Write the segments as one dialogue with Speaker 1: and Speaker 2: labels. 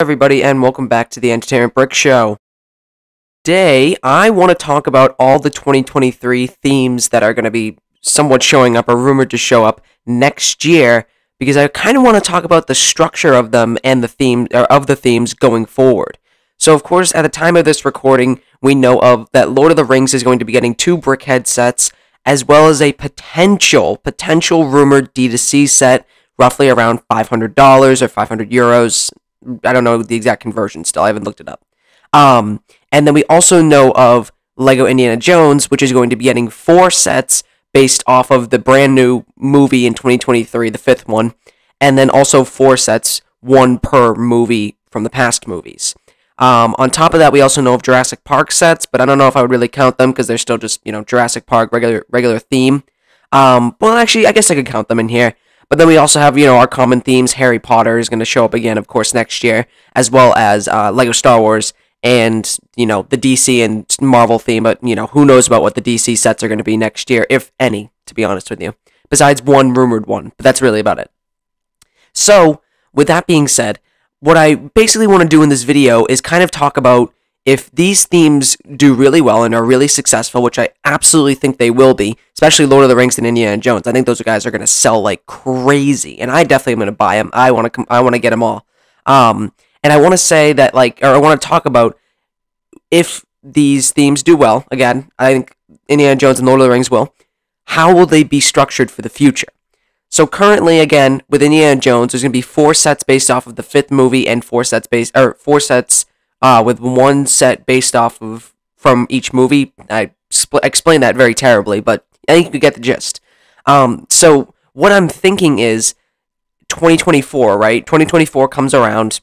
Speaker 1: everybody, and welcome back to the Entertainment Brick Show. Today, I want to talk about all the 2023 themes that are going to be somewhat showing up or rumored to show up next year, because I kind of want to talk about the structure of them and the theme or of the themes going forward. So, of course, at the time of this recording, we know of that Lord of the Rings is going to be getting 2 Brickhead sets, as well as a potential rumored D2C set, roughly around $500 or 500 euros. I don't know the exact conversion still. I haven't looked it up. And then we also know of Lego Indiana Jones, which is going to be getting 4 sets based off of the brand new movie in 2023, the 5th one, and then also 4 sets, 1 per movie from the past movies. On top of that, we also know of Jurassic Park sets, but I don't know if I would really count them because they're still just, Jurassic Park, regular theme. Well, actually, I guess I could count them in here. But then we also have, our common themes. Harry Potter is going to show up again, of course, next year, as well as Lego Star Wars and, the DC and Marvel theme. But, who knows about what the DC sets are going to be next year, if any, to be honest with you. Besides one rumored one, but that's really about it. So, with that being said, what I basically want to do in this video is kind of talk about if these themes do really well and are really successful, which I absolutely think they will be, especially Lord of the Rings and Indiana Jones. I think those guys are going to sell like crazy, and I definitely am going to buy them. I want to get them all. And I want to say that, I want to talk about if these themes do well. Again, I think Indiana Jones and Lord of the Rings will. How will they be structured for the future? So currently, again, with Indiana Jones, there's going to be 4 sets based off of the 5th movie and 4 sets with 1 set based off of from each movie. I explained that very terribly, but I think you get the gist. So what I'm thinking is 2024, right? 2024 comes around,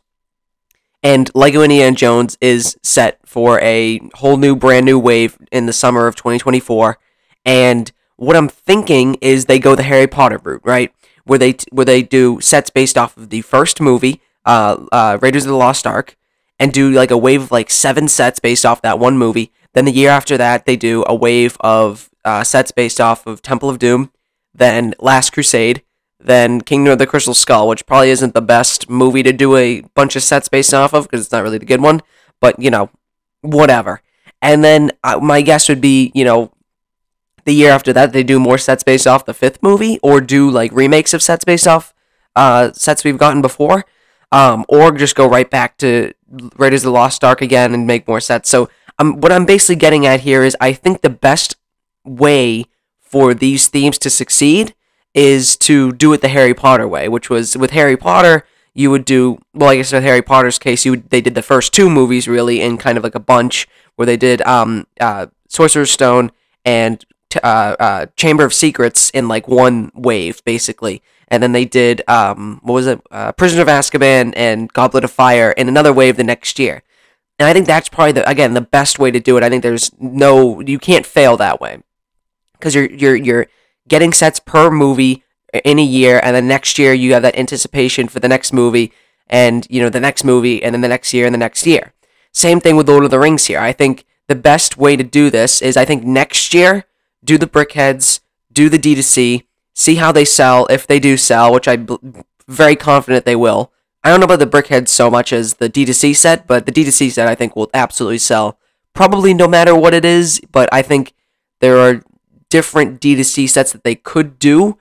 Speaker 1: and Lego Indiana Jones is set for a whole new, brand new wave in the summer of 2024, and what I'm thinking is they go the Harry Potter route, right? Where they do sets based off of the first movie, Raiders of the Lost Ark, and do like a wave of 7 sets based off that one movie. Then the year after that, they do a wave of sets based off of Temple of Doom, then Last Crusade, then Kingdom of the Crystal Skull, which probably isn't the best movie to do a bunch of sets based off of because it's not really the good one, but whatever. And then my guess would be, the year after that, they do more sets based off the 5th movie, or do remakes of sets based off sets we've gotten before, or just go right back to Raiders of the Lost Ark again and make more sets. So what I'm basically getting at here is I think the best way for these themes to succeed is to do it the Harry Potter way, which was with Harry Potter, you would do, well, I guess with Harry Potter's case, they did the first 2 movies really in kind of like a bunch, where they did Sorcerer's Stone and Chamber of Secrets in 1 wave, basically. And then they did, Prisoner of Azkaban and Goblet of Fire in another wave the next year. And I think that's probably, the best way to do it. I think you can't fail that way. Because you're getting sets per movie in a year, and then next year you have that anticipation for the next movie, and, the next movie, and then the next year, and the next year. Same thing with Lord of the Rings here. I think the best way to do this is, I think next year, do the Brickheads, do the D2C, see how they sell, if they do sell, which I'm very confident they will. I don't know about the Brickheads so much as the D2C set, but the D2C set I think will absolutely sell. Probably no matter what it is, but I think there are different D2C sets that they could do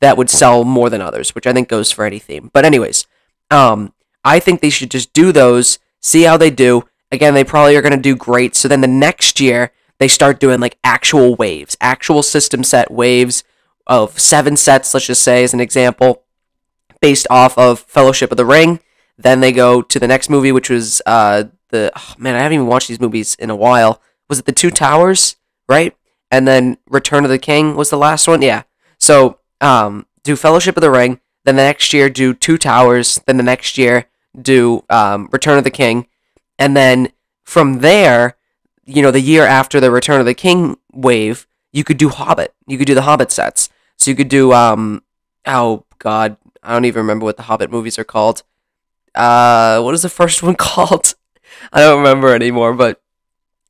Speaker 1: that would sell more than others, which I think goes for any theme. But anyways, I think they should just do those, see how they do. Again, they probably are going to do great, so then the next year, they start doing actual waves, actual system set waves of 7 sets, let's just say, as an example, based off of Fellowship of the Ring. Then they go to the next movie, which was I haven't even watched these movies in a while. Was it The Two Towers, right? And then Return of the King was the last one? Yeah. So, do Fellowship of the Ring, then the next year do Two Towers, then the next year do Return of the King, and then from there, the year after the Return of the King wave, you could do Hobbit. You could do the Hobbit sets. So you could do, oh god, I don't even remember what the Hobbit movies are called. What is the first one called? I don't remember anymore, but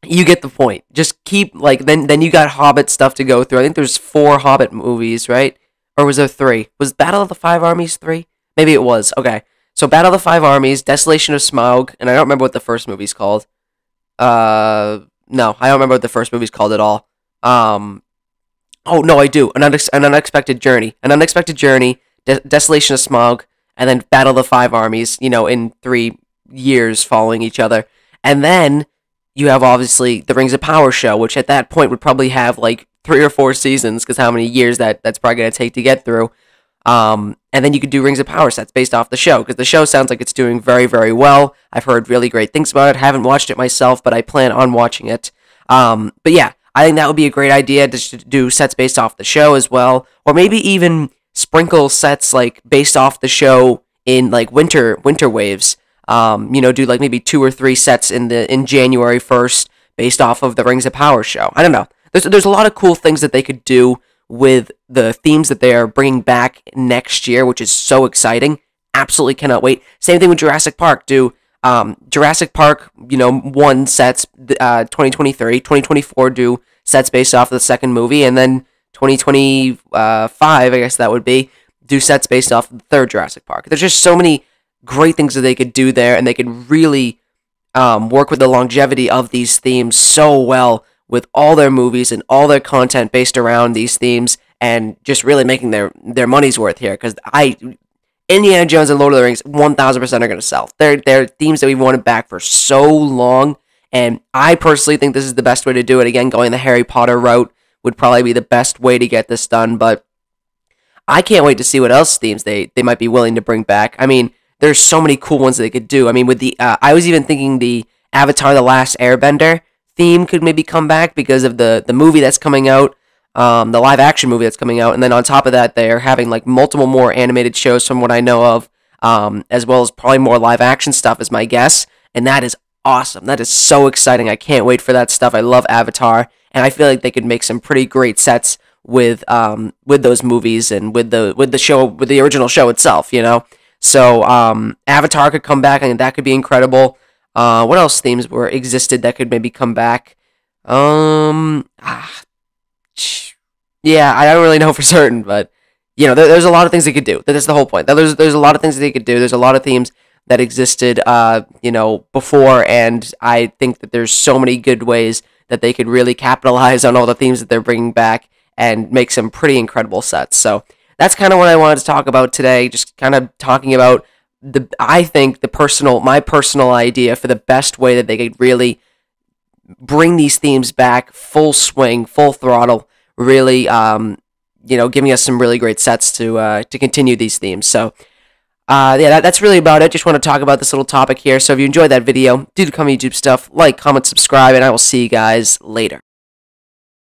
Speaker 1: you get the point. Just keep, then you got Hobbit stuff to go through. I think there's 4 Hobbit movies, right? Or was there 3? Was Battle of the Five Armies 3? Maybe it was. Okay. So Battle of the Five Armies, Desolation of Smaug, and I don't remember what the first movie's called. No, I don't remember what the first movie's called at all. Oh no, I do. An Unexpected Journey. An Unexpected Journey, Desolation of Smaug, and then Battle of the Five Armies, in 3 years following each other. And then you have, obviously, the Rings of Power show, which at that point would probably have, 3 or 4 seasons, because how many years that's probably going to take to get through. And then you could do Rings of Power sets based off the show, because the show sounds like it's doing very, very well. I've heard really great things about it. Haven't watched it myself, but I plan on watching it. But yeah, I think that would be a great idea to do sets based off the show as well, or maybe even sprinkle sets based off the show in winter waves. Do maybe 2 or 3 sets in January 1st based off of the Rings of Power show. I don't know. There's a lot of cool things that they could do with the themes that they are bringing back next year, which is so exciting. Absolutely cannot wait. Same thing with Jurassic Park. Do Jurassic Park, 1 sets 2023, 2024 do sets based off of the second movie, and then 2025, I guess that would be, do sets based off of the third Jurassic Park. There's just so many great things that they could do there, and they could really work with the longevity of these themes so well with all their movies and all their content based around these themes, and just really making their money's worth here, because Indiana Jones and Lord of the Rings 1,000% are going to sell. They're themes that we've wanted back for so long, and I personally think this is the best way to do it. Again, going the Harry Potter route would probably be the best way to get this done, but I can't wait to see what else themes they might be willing to bring back. I mean, there's so many cool ones that they could do. I mean, with the I was even thinking the Avatar: The Last Airbender theme could maybe come back because of the movie that's coming out, the live action movie that's coming out, and then on top of that, they're having multiple more animated shows from what I know of, as well as probably more live action stuff is my guess, and that is awesome. That is so exciting. I can't wait for that stuff. I love Avatar, and I feel like they could make some pretty great sets with those movies and with the show, with the original show itself, So Avatar could come back, and that could be incredible. What else themes existed that could maybe come back? Yeah, I don't really know for certain, but there's a lot of things they could do. That's the whole point. There's a lot of things that they could do. There's a lot of themes that existed, before, and I think that there's so many good ways that they could really capitalize on all the themes that they're bringing back and make some pretty incredible sets. So that's kind of what I wanted to talk about today. Just kind of talking about my personal idea for the best way that they could really bring these themes back full swing, full throttle, really, giving us some really great sets to continue these themes. So, that's really about it. Just want to talk about this little topic here. So if you enjoyed that video, do the YouTube stuff, comment, subscribe, and I will see you guys later.